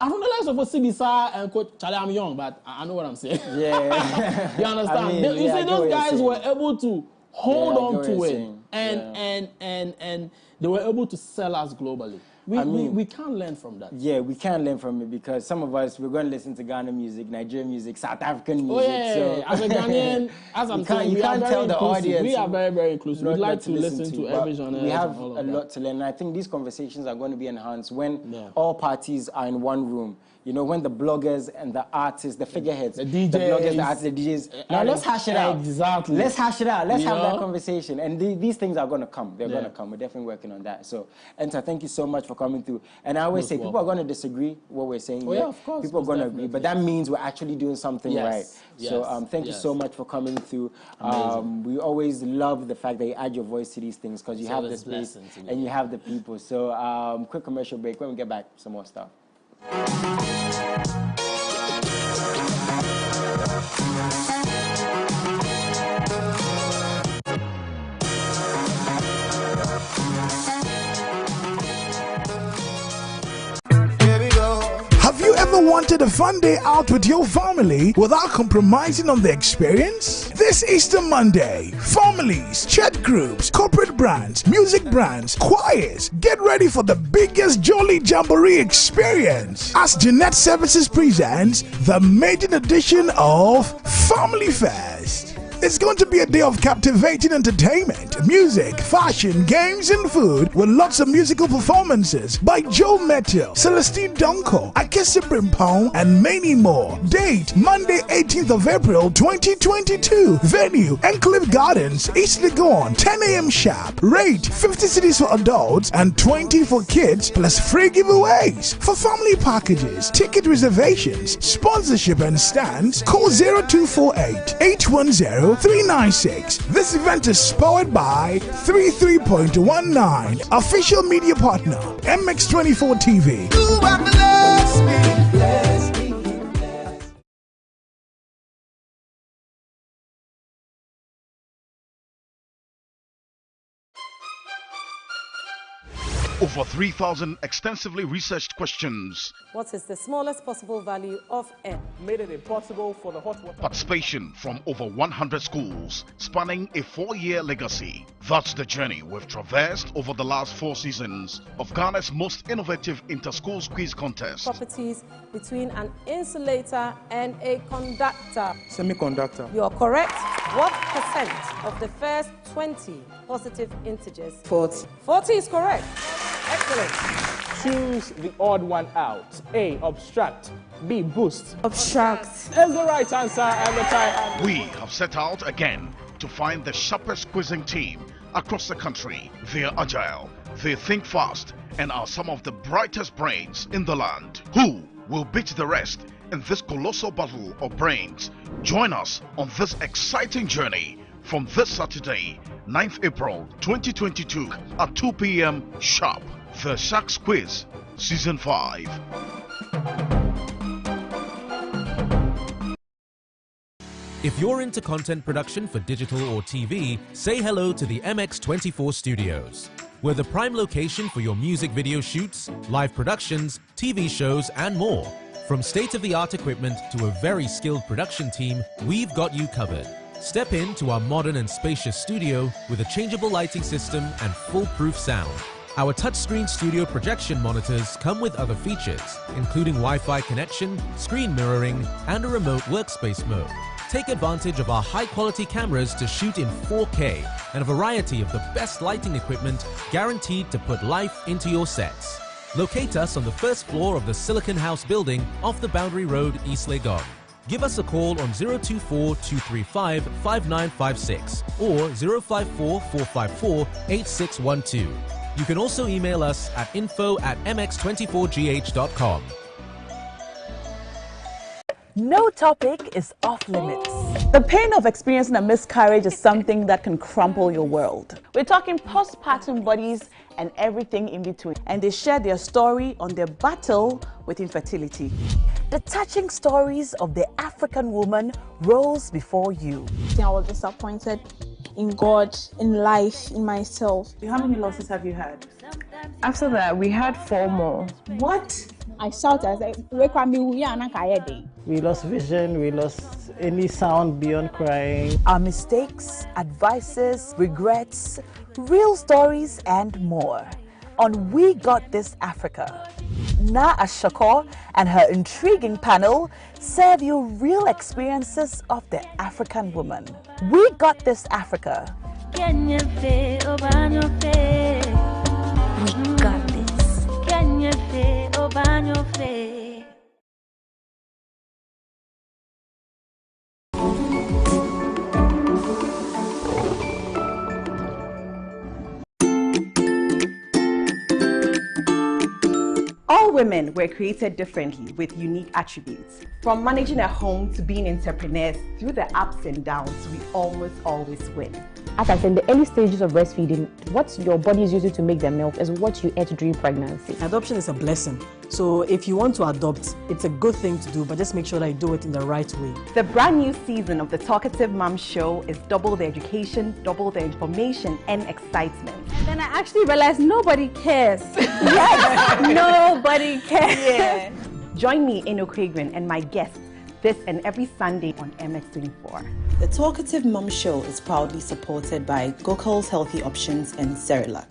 S10: I don't know if Sibisa and Coach Charlie, I'm young, but I know what I'm saying. Yeah, you understand? You see, those guys were able to hold on to it, and they were able to sell us globally. We can't learn from that.
S1: Yeah, we can't learn from it because some of us, we're going to listen to Ghana music, Nigerian music, South African music.
S10: So as a Ghanaian, as I'm saying, we are very inclusive. We are very, very inclusive. We'd like to listen to every genre.
S1: We have a lot to learn. And I think these conversations are going to be enhanced when all parties are in one room. When the bloggers and the artists, the figureheads, the DJs, the bloggers, the artists, the DJs. Now let's hash it out.
S10: Exactly.
S1: Let's hash it out. Let's have that conversation. And these things are going to come. They're going to come. We're definitely working on that. So, Enta, thank you so much for coming through. And I always say, people are going to disagree what we're saying.
S10: Yeah, of course.
S1: People are going to agree. But that means we're actually doing something right. So, thank you so much for coming through. We always love the fact that you add your voice to these things because you have the space and you have the people. So, quick commercial break. When we get back, some more stuff.
S3: ever wanted a fun day out with your family without compromising on the experience? This Easter Monday, families, chat groups, corporate brands, music brands, choirs, get ready for the biggest Jolly Jamboree experience as Jeanette Services presents the maiden edition of Family Fest. It's going to be a day of captivating entertainment, music, fashion, games, and food with lots of musical performances by Joe Mettle, Celestine Donko, Akese Brimpong, and many more. Date, Monday 18th of April 2022. Venue, Enclave Gardens, East Legon, 10 a.m. sharp. Rate, 50 cedis for adults and 20 for kids, plus free giveaways. For family packages, ticket reservations, sponsorship, and stands, call 0248 810 396. This event is powered by 33.19, official media partner, MX24 TV.
S11: Over 3,000 extensively researched questions.
S18: What is the smallest possible value of n?
S14: Made it impossible for the hot water.
S11: Participation from over 100 schools, spanning a 4-year legacy. That's the journey we've traversed over the last 4 seasons of Ghana's most innovative inter-schools quiz contest.
S18: Properties between an insulator and a conductor.
S14: Semiconductor.
S18: You're correct. What percent of the first 20 positive integers?
S14: 40.
S18: 40 is correct. Excellent.
S14: Choose the odd one out. A, obstruct. B, boost.
S9: Obstruct.
S14: Is the right answer and the time.
S11: We have set out again to find the sharpest quizzing team across the country. They are agile, they think fast, and are some of the brightest brains in the land. Who will beat the rest in this colossal battle of brains? Join us on this exciting journey from this Saturday, 9th April 2022 at 2 p.m. sharp. The Sharks Quiz, Season 5.
S5: If you're into content production for digital or TV, say hello to the MX24 Studios. We're the prime location for your music video shoots, live productions, TV shows, and more. From state-of-the-art equipment to a very skilled production team, we've got you covered. Step into our modern and spacious studio with a changeable lighting system and foolproof sound. Our touchscreen studio projection monitors come with other features, including Wi-Fi connection, screen mirroring, and a remote workspace mode. Take advantage of our high-quality cameras to shoot in 4K and a variety of the best lighting equipment guaranteed to put life into your sets. Locate us on the first floor of the Silicon House building off the Boundary Road, East Legon. Give us a call on 024-235-5956 or 054-454-8612. You can also email us at info@mx24gh.com.
S7: No topic is off limits.
S8: The pain of experiencing a miscarriage is something that can crumple your world. We're talking postpartum bodies and everything in between. And they share their story on their battle with infertility.
S7: The touching stories of the African woman rolls before you.
S9: I was disappointed in God, in life, in myself.
S8: How many losses have you had?
S19: After that, we had 4 more.
S8: What?
S9: I shouted, I said,
S20: we lost vision, we lost any sound beyond crying.
S7: Our mistakes, advices, regrets, real stories, and more on We Got This Africa. Na Ashakor and her intriguing panel serve you real experiences of the African woman. We Got This Africa.
S21: We got this.
S22: All women were created differently with unique attributes. From managing a home to being entrepreneurs, through the ups and downs, we almost always win.
S23: As I said, in the early stages of breastfeeding, what your body is using to make the milk is what you ate during pregnancy.
S24: Adoption is a blessing. So if you want to adopt, it's a good thing to do, but just make sure that you do it in the right way.
S22: The brand new season of the Talkative Mom Show is double the education, double the information, and excitement.
S12: And then I actually realized nobody cares. Yes, nobody cares.
S22: Yeah. Join me, Eno Kragren, and my guests this and every Sunday on MX24.
S4: The Talkative Mum Show is proudly supported by Gokul's Healthy Options and Cerelac.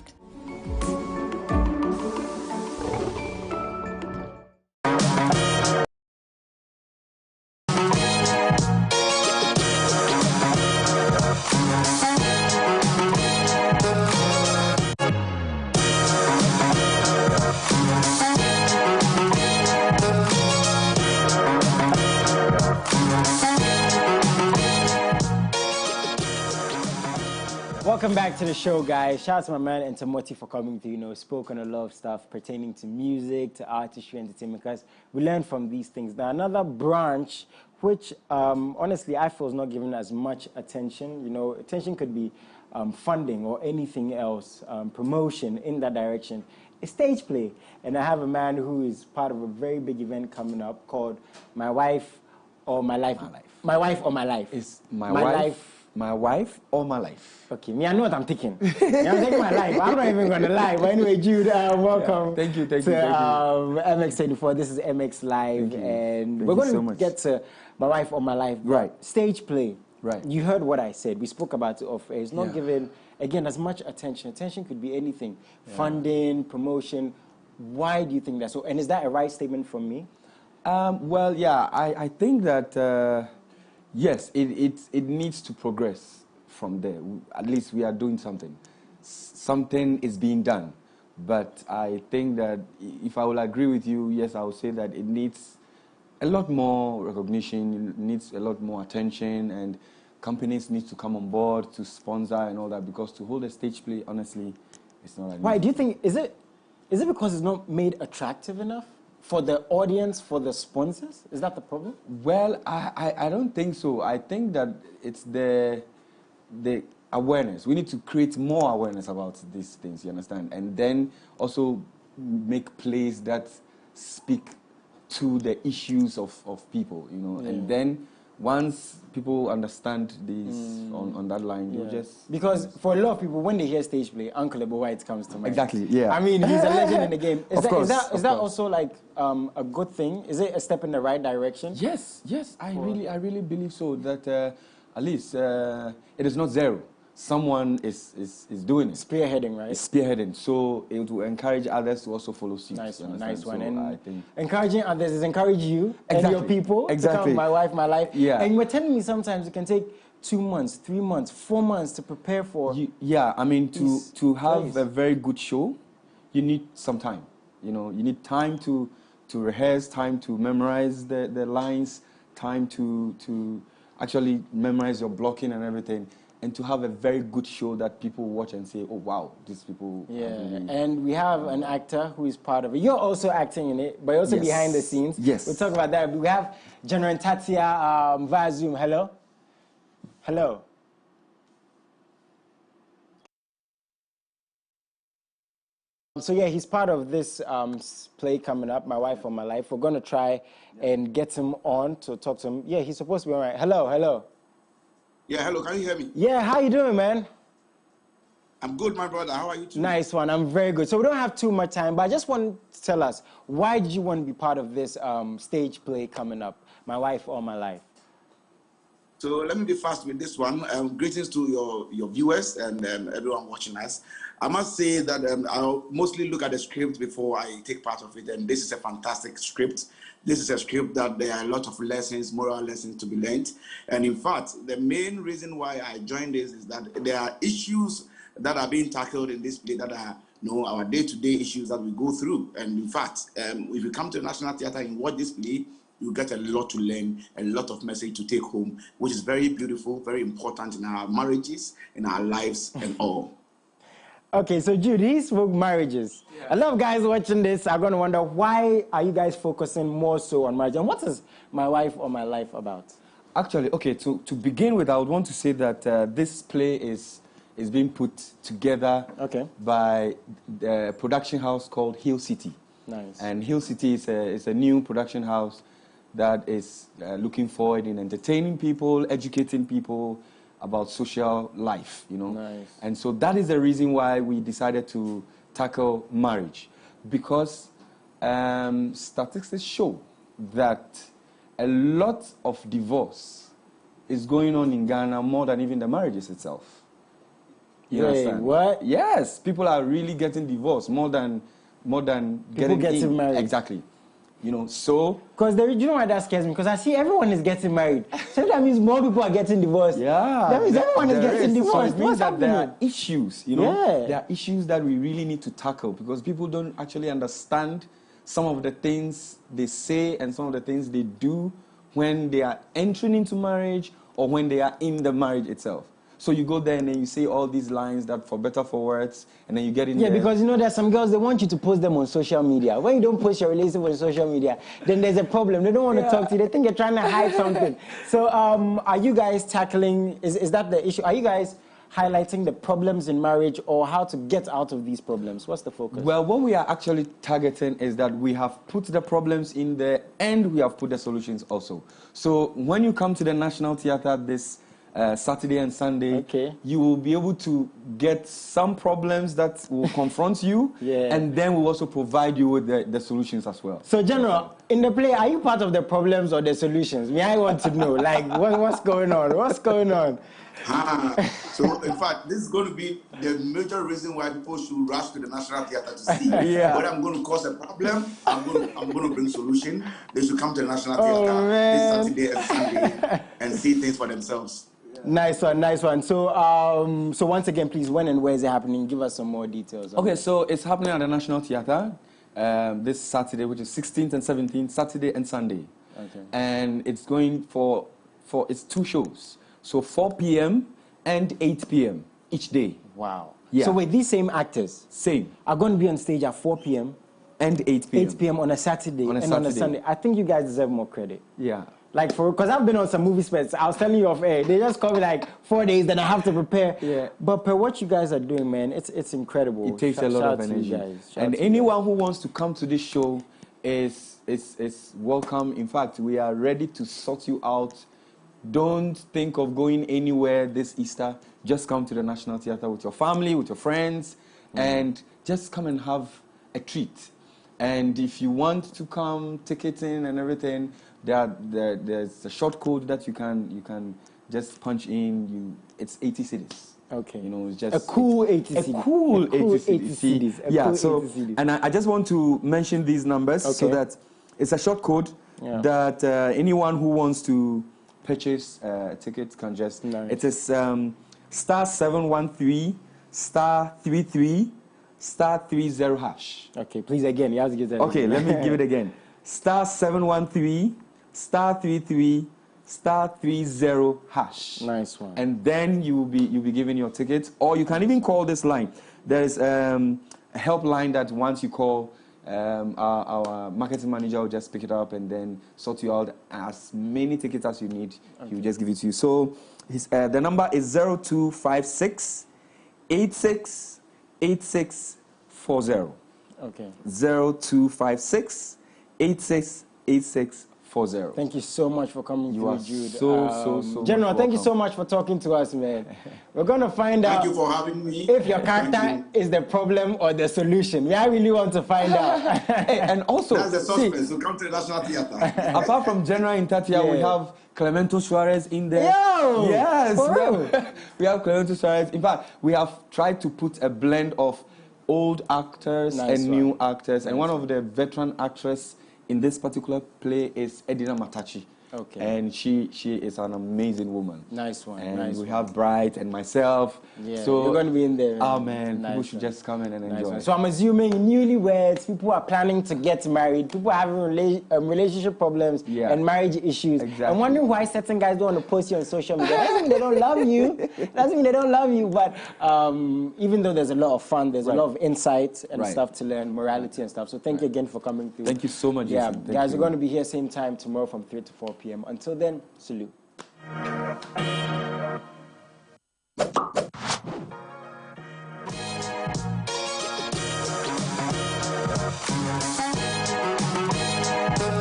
S1: Welcome back to the show, guys. Shout out to my man Entamoti for coming through. You know, spoke on a lot of stuff pertaining to music, to artistry, entertainment, because we learn from these things. Now, another branch which, honestly, I feel is not given as much attention. You know, attention could be funding or anything else, promotion in that direction. It's stage play. And I have a man who is part of a very big event coming up called My Wife or My Life. My Wife or My Life.
S6: It's my wife. My wife or my life?
S1: Okay, me, I know what I'm thinking. I'm taking my life. I'm not even going to lie. But anyway, Jude, welcome.
S6: Yeah, thank you.
S1: To MX24. This is MX Live. And we're going to get to My Wife or My Life.
S6: Right.
S1: Stage play.
S6: Right.
S1: You heard what I said. We spoke about it off air. It's not given, again, as much attention. Attention could be anything. Yeah. Funding, promotion. Why do you think that? So, and is that a right statement from me?
S6: Well, yeah, I think that... yes, it needs to progress from there. At least we are doing something. Something is being done. But I think that if I will agree with you, yes, I will say that it needs a lot more recognition, it needs a lot more attention, and companies need to come on board to sponsor and all that, because to hold a stage play, honestly, it's not like...
S1: Why? Do you think, is it because it's not made attractive enough? For the audience, for the sponsors? Is that the problem?
S6: Well, I don't think so. I think that it's the awareness. We need to create more awareness about these things, you understand? And then also make plays that speak to the issues of people, you know. Yeah. And then once people understand this on that line, you just...
S1: Because for a lot of people, when they hear stage play, Uncle Ebo White comes to mind.
S6: Exactly, yeah.
S1: I mean, he's a legend in the game. Is that
S6: course.
S1: also like a good thing? Is it a step in the right direction?
S6: Yes. I really believe so, that at least it is not zero. Someone is doing it.
S1: Spearheading, right?
S6: It's spearheading. So it will encourage others to also follow suit.
S1: Nice one.
S6: So
S1: And
S6: I think
S1: encouraging others is encourage you and your people to come My Wife, My Life.
S6: Yeah.
S1: And you were telling me sometimes it can take 2 months, 3 months, 4 months to prepare for.
S6: Yeah, I mean, to have a very good show, you need some time. You know, you need time to rehearse, time to memorize the lines, time to actually memorize your blocking and everything. And to have a very good show that people watch and say, oh, wow, these people...
S1: Yeah, and we have an actor who is part of it. You're also acting in it, but you're also behind the scenes.
S6: Yes.
S1: We'll talk about that. We have General Tatia via Zoom. Hello? Hello? So, yeah, he's part of this play coming up, My Wife or My Life. We're going to try and get him on to talk to him. Yeah, he's supposed to be all right. Hello?
S16: Yeah, hello, can you hear me?
S1: Yeah, how you doing, man?
S16: I'm good, my brother. How are you too?
S1: Nice one. I'm very good. So we don't have too much time, but I just want to tell us, why did you want to be part of this stage play coming up, My Wife or My Life?
S16: So let me be fast with this one. Greetings to your viewers and everyone watching us. I must say that I'll mostly look at the script before I take part of it, and this is a fantastic script. This is a script that there are a lot of lessons, moral lessons to be learned. And in fact, the main reason why I joined this is that there are issues that are being tackled in this play that are our day-to-day issues that we go through. And in fact, if you come to the National Theatre and watch this play, you get a lot to learn, a lot of message to take home, which is very beautiful, very important in our marriages, in our lives, and all.
S1: Okay, so Jude, he spoke marriages. Yeah. A lot of guys watching this are going to wonder, why are you guys focusing more so on marriage? And what is My Wife or My Life about?
S6: Actually, okay, to begin with, I would want to say that this play is being put together by a production house called Hill City.
S1: Nice.
S6: And Hill City is a new production house that is looking forward in entertaining people, educating people about social life, you know.
S1: Nice.
S6: And so that is the reason why we decided to tackle marriage, because statistics show that a lot of divorce is going on in Ghana more than even the marriages itself. You understand?
S1: What?
S6: Yes, people are really getting divorced more than
S1: getting married.
S6: Exactly. You know, so...
S1: Because you know why that scares me? Because I see everyone is getting married. So that means more people are getting divorced.
S6: Yeah.
S1: That means everyone is getting divorced.
S6: So it means
S1: What's
S6: that
S1: happening?
S6: there are issues, you know?
S1: Yeah.
S6: There are issues that we really need to tackle because people don't actually understand some of the things they say and some of the things they do when they are entering into marriage or when they are in the marriage itself. So you go there and then you say all these lines that for better, for worse, and then you get in there.
S1: Yeah, because you know there's some girls, they want you to post them on social media. When you don't post your relationship on social media, then there's a problem. They don't want to talk to you. They think you're trying to hide something. So are you guys tackling, is that the issue? Are you guys highlighting the problems in marriage or how to get out of these problems? What's the focus?
S6: Well, what we are actually targeting is that we have put the problems in there and we have put the solutions also. So when you come to the National Theatre this Saturday and Sunday, you will be able to get some problems that will confront you, and then we'll also provide you with the solutions as well.
S1: So, General, in the play, are you part of the problems or the solutions? I want to know, like, what's going on? What's going on?
S16: So, in fact, this is going to be the major reason why people should rush to the National Theatre to see. When I'm going to cause a problem, I'm going to bring solution. They should come to the National Theatre this Saturday and Sunday and see things for themselves.
S1: Nice one, nice one. So, so once again, please, when and where is it happening? Give us some more details.
S6: Okay, so it's happening at the National Theatre this Saturday, which is 16th and 17th, Saturday and Sunday.
S1: Okay.
S6: And it's going for it's 2 shows. So 4 p.m. and 8 p.m. each day.
S1: Wow.
S6: Yeah.
S1: So wait, these same actors
S6: are
S1: going to be on stage at 4 p.m.
S6: and 8 p.m.
S1: 8 p.m. on a Saturday
S6: on a
S1: on a Sunday. I think you guys deserve more credit.
S6: Yeah.
S1: Like, because I've been on some movie specs. I was telling you off air. They just call me like 4 days, then I have to prepare.
S6: Yeah.
S1: But per what you guys are doing, man, it's incredible.
S6: It takes a lot of energy. And anyone who wants to come to this show is welcome. In fact, we are ready to sort you out. Don't think of going anywhere this Easter. Just come to the National Theatre with your family, with your friends, and just come and have a treat. And if you want to come, ticketing and everything, there's a short code that you can just punch in. It's 80 cedis.
S1: Okay.
S6: You know, it's just
S1: a cool 80 cedis.
S6: A cool 80 cedis.
S1: Yeah.
S6: Cool so, 80 cedis. And I just want to mention these numbers so that it's a short code that anyone who wants to purchase tickets can just. It is star 713 star 33 star 30 hash.
S1: Okay, please again. You have to give that.
S6: Okay, let me give it again. Star 713 star 33 star 30 hash.
S1: Nice one.
S6: And then you'll be given your tickets, or you can even call this line. There's a helpline that once you call, our marketing manager will just pick it up and then sort you out as many tickets as you need. He will just give it to you. So the number is 0256 86 8640.
S1: Okay.
S6: 0256 868640.
S1: Thank you so much for coming through, Jude.
S6: So
S1: General, thank you so much for talking to us, man. We're going to find out.
S16: Thank you for having me.
S1: If your character is the problem or the solution. I really want to find out.
S6: And also,
S16: that's the suspense. So come to the National Theatre.
S6: Apart from General in Tatia, we have Clemento Suarez in there.
S1: Yo!
S6: Yes! We have Clemento Suarez. In fact, we have tried to put a blend of old actors and new actors. And one of the veteran actresses in this particular play is Edina Matachi.
S1: Okay.
S6: And she is an amazing woman.
S1: Nice one.
S6: And
S1: nice
S6: we have Bright and myself.
S1: Yeah,
S6: so
S1: you're going to be in there.
S6: Oh man,
S1: nice
S6: people should just come in and enjoy.
S1: So I'm assuming newlyweds, people are planning to get married, people are having relationship problems and marriage issues.
S6: Exactly.
S1: I'm wondering why certain guys don't want to post you on social media. Doesn't mean they don't love you. Doesn't mean they don't love you. But even though there's a lot of fun, there's a lot of insight and stuff to learn, morality and stuff. So thank you again for coming through.
S6: Thank you so much.
S1: Yeah,
S6: Jason.
S1: guys, we're going to be here same time tomorrow from 3 to 4 p.m. Until then, salute.